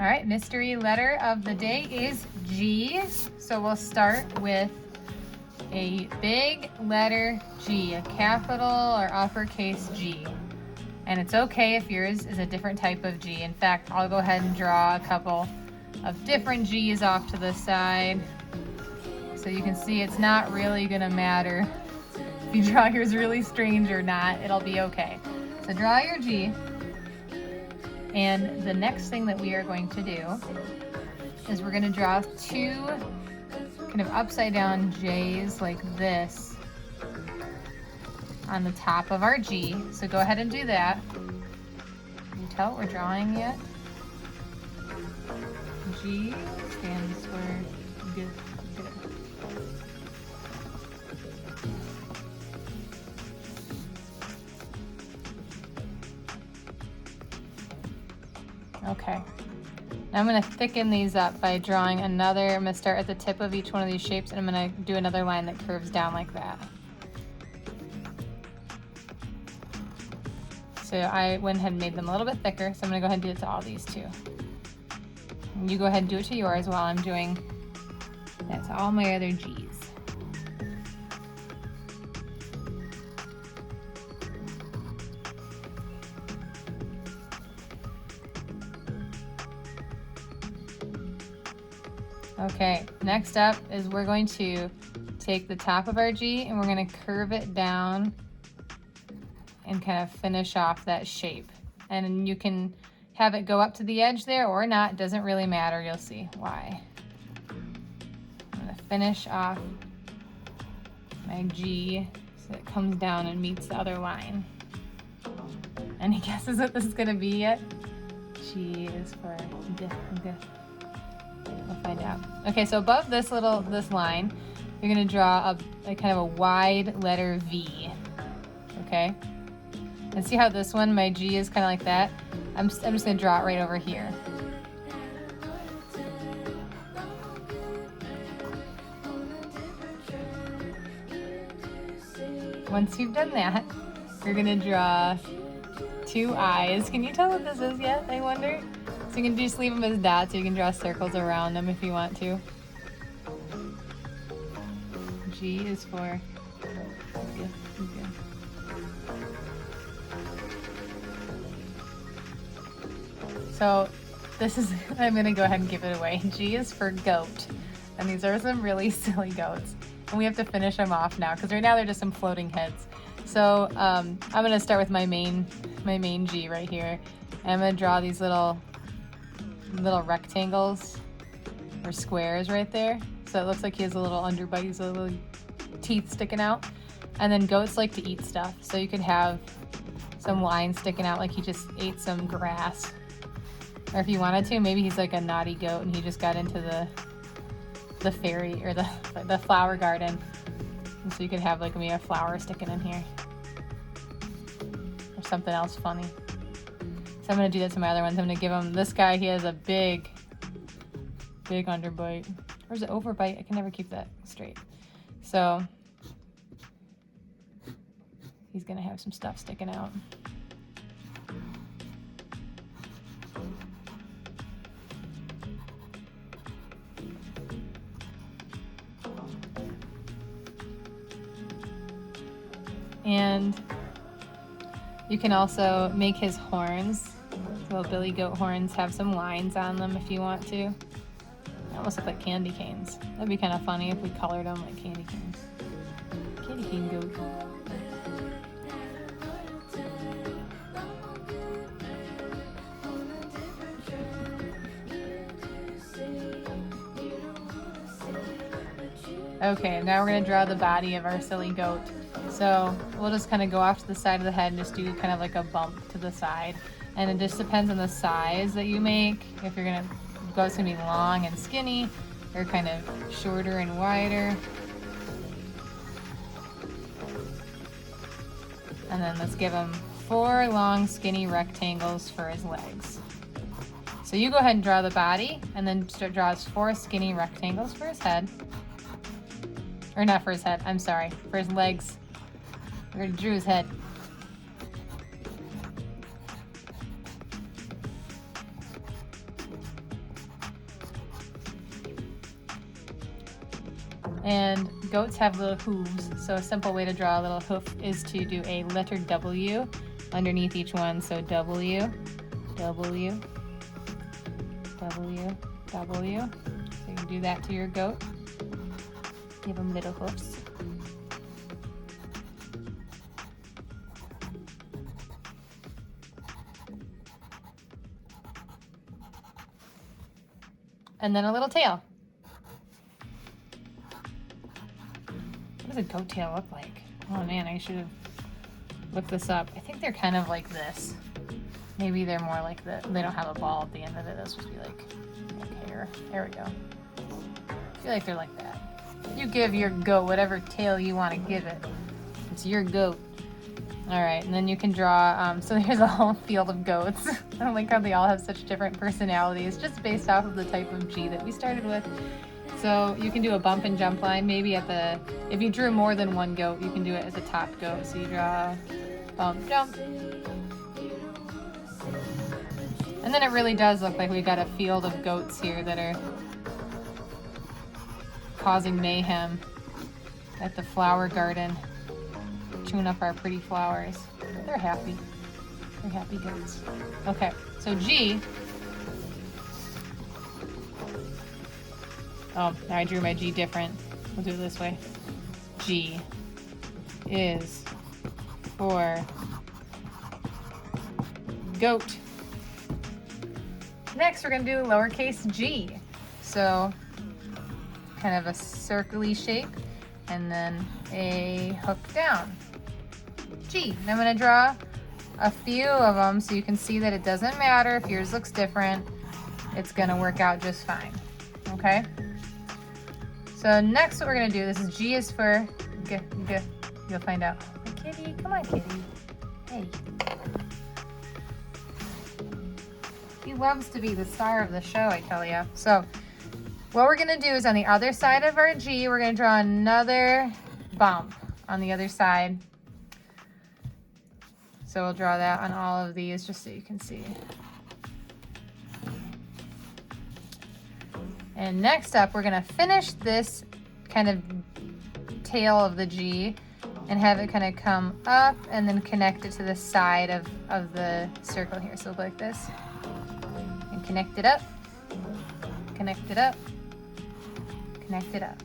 All right, mystery letter of the day is G. So we'll start with a big letter G, a capital or uppercase G. And it's okay if yours is a different type of G. In fact, I'll go ahead and draw a couple of different G's off to the side. So you can see it's not really gonna matter if you draw yours really strange or not, it'll be okay. So draw your G. And the next thing that we are going to do is we're going to draw two kind of upside down J's like this on the top of our G. So go ahead and do that. Can you tell what we're drawing yet? G stands for good. Okay, now I'm going to thicken these up by drawing another. I'm going to start at the tip of each one of these shapes, and I'm going to do another line that curves down like that. So I went ahead and made them a little bit thicker, so I'm going to go ahead and do it to all these too. And you go ahead and do it to yours while I'm doing that to all my other G's. Okay, next up is we're going to take the top of our G and we're going to curve it down and kind of finish off that shape. And you can have it go up to the edge there or not, it doesn't really matter, you'll see why. I'm going to finish off my G so it comes down and meets the other line. Any guesses what this is going to be yet? G is for D. We'll find out. Okay, so above this line, you're gonna draw a kind of a wide letter V. Okay, and see how this one, my G is kind of like that. I'm just gonna draw it right over here. Once you've done that, you're gonna draw two eyes. Can you tell what this is yet? I wonder. So you can just leave them as dots, or you can draw circles around them if you want to. G is for good. So this is, I'm gonna go ahead and give it away. G is for goat. And these are some really silly goats. And we have to finish them off now, because right now they're just some floating heads. So I'm gonna start with my main G right here. And I'm gonna draw these little rectangles or squares right there. So it looks like he has a little underbite, he's a little teeth sticking out. And then goats like to eat stuff. So you could have some lines sticking out like he just ate some grass. Or if you wanted to, maybe he's like a naughty goat and he just got into the fairy or the flower garden. And so you could have like maybe a flower sticking in here. Or something else funny. So I'm going to do that to my other ones. I'm going to give him, this guy, he has a big underbite. Or is it overbite? I can never keep that straight. So he's going to have some stuff sticking out. And you can also make his horns, little billy goat horns, have some lines on them if you want to. They almost look like candy canes. That'd be kind of funny if we colored them like candy canes. Candy cane goat. Okay, now we're going to draw the body of our silly goat. So we'll just kind of go off to the side of the head and just do kind of like a bump to the side. And it just depends on the size that you make. If you're going to go, it's going to be long and skinny, or kind of shorter and wider. And then let's give him 4 long skinny rectangles for his legs. So you go ahead and draw the body, and then draw his 4 skinny rectangles for his head. Or not for his head, I'm sorry, for his legs. We already drew his head. And goats have little hooves, so a simple way to draw a little hoof is to do a letter W underneath each one. So W, W, W, W. So you can do that to your goat. Give them little hoofs. And then a little tail. What does a goat tail look like? Oh man, I should have looked this up. I think they're kind of like this. Maybe they're more like they don't have a ball at the end of it. That's supposed to be like hair. There we go. I feel like they're like that. You give your goat whatever tail you want to give it. It's your goat. Alright, and then you can draw, so here's a whole field of goats. I don't like how they all have such different personalities, just based off of the type of G that we started with. So you can do a bump and jump line, maybe if you drew more than one goat, you can do it at the top goat. So you draw bump, jump. And then it really does look like we got a field of goats here that are causing mayhem at the flower garden. Chewing up our pretty flowers. They're happy. They're happy goats. Okay, so G. Oh, I drew my G different. We'll do it this way. G is for goat. Next, we're going to do lowercase g. So, kind of a circle-y shape, and then a hook down. G. And I'm going to draw a few of them so you can see that it doesn't matter if yours looks different. It's going to work out just fine. Okay? So next what we're going to do, this is G is for g. You'll find out. Hey, kitty, come on, kitty. Hey. He loves to be the star of the show, I tell you. So what we're going to do is on the other side of our G, we're going to draw another bump on the other side. So we'll draw that on all of these just so you can see. And next up, we're going to finish this kind of tail of the G and have it kind of come up and then connect it to the side of the circle here. So like this. And connect it up, connect it up, connect it up.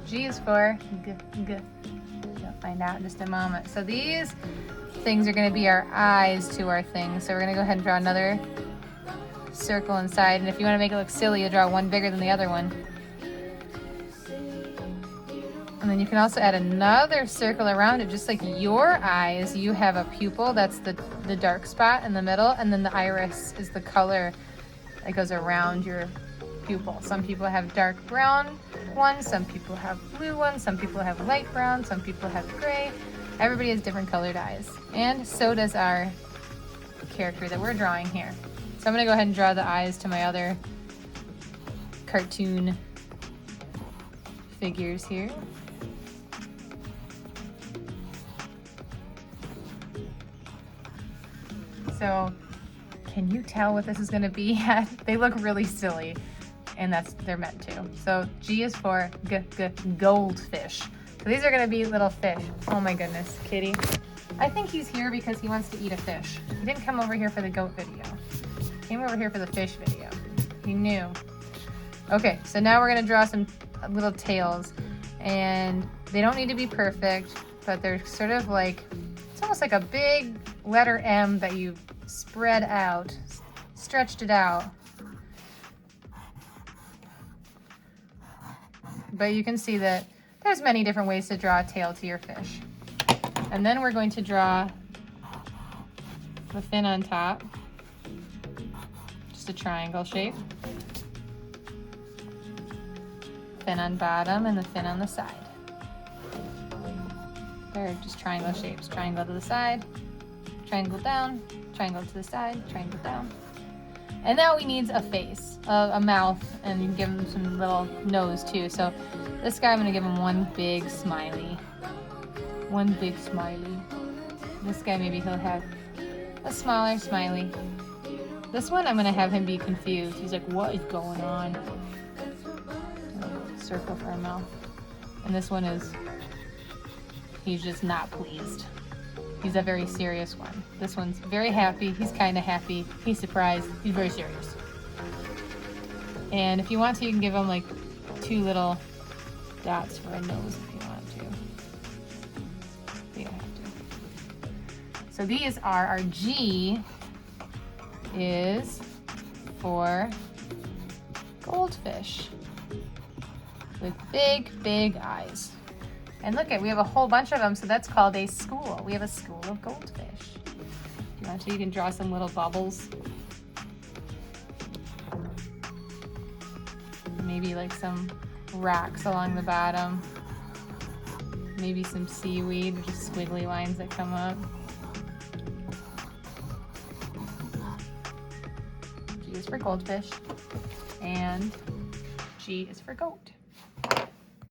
G is for g. You'll find out in just a moment. So these things are going to be our eyes to our thing. So we're going to go ahead and draw another circle inside. And if you want to make it look silly, you'll draw one bigger than the other one. And then you can also add another circle around it, just like your eyes. You have a pupil, that's the dark spot in the middle, and then the iris is the color that goes around your pupil. Some people have dark brown ones, some people have blue ones, some people have light brown, some people have gray. Everybody has different colored eyes. And so does our character that we're drawing here. So I'm going to go ahead and draw the eyes to my other cartoon figures here. So can you tell what this is going to be yet? They look really silly, and they're meant to. So G is for goldfish. So these are going to be little fish. Oh my goodness, kitty. I think he's here because he wants to eat a fish. He didn't come over here for the goat video. He came over here for the fish video. He knew. Okay, so now we're going to draw some little tails, and they don't need to be perfect, but they're sort of like, it's almost like a big letter M that you spread out, stretched it out. But you can see that there's many different ways to draw a tail to your fish. And then we're going to draw the fin on top, just a triangle shape. Fin on bottom and the fin on the side. They're just triangle shapes. Triangle to the side, triangle down, triangle to the side, triangle down. And now we need a face, a mouth, and you can give him some little nose too. So this guy, I'm going to give him one big smiley. One big smiley. This guy, maybe he'll have a smaller smiley. This one, I'm going to have him be confused. He's like, what is going on? Circle for a mouth. And this one is, he's just not pleased. He's a very serious one. This one's very happy. He's kind of happy. He's surprised. He's very serious. And if you want to, you can give him like 2 little dots for a nose if you want to. But you don't have to. So these are our G is for goldfish with big, big eyes. And look at, we have a whole bunch of them, so that's called a school. We have a school of goldfish. If you want to, you can draw some little bubbles. Maybe like some rocks along the bottom. Maybe some seaweed, or just squiggly lines that come up. G is for goldfish, and G is for goat.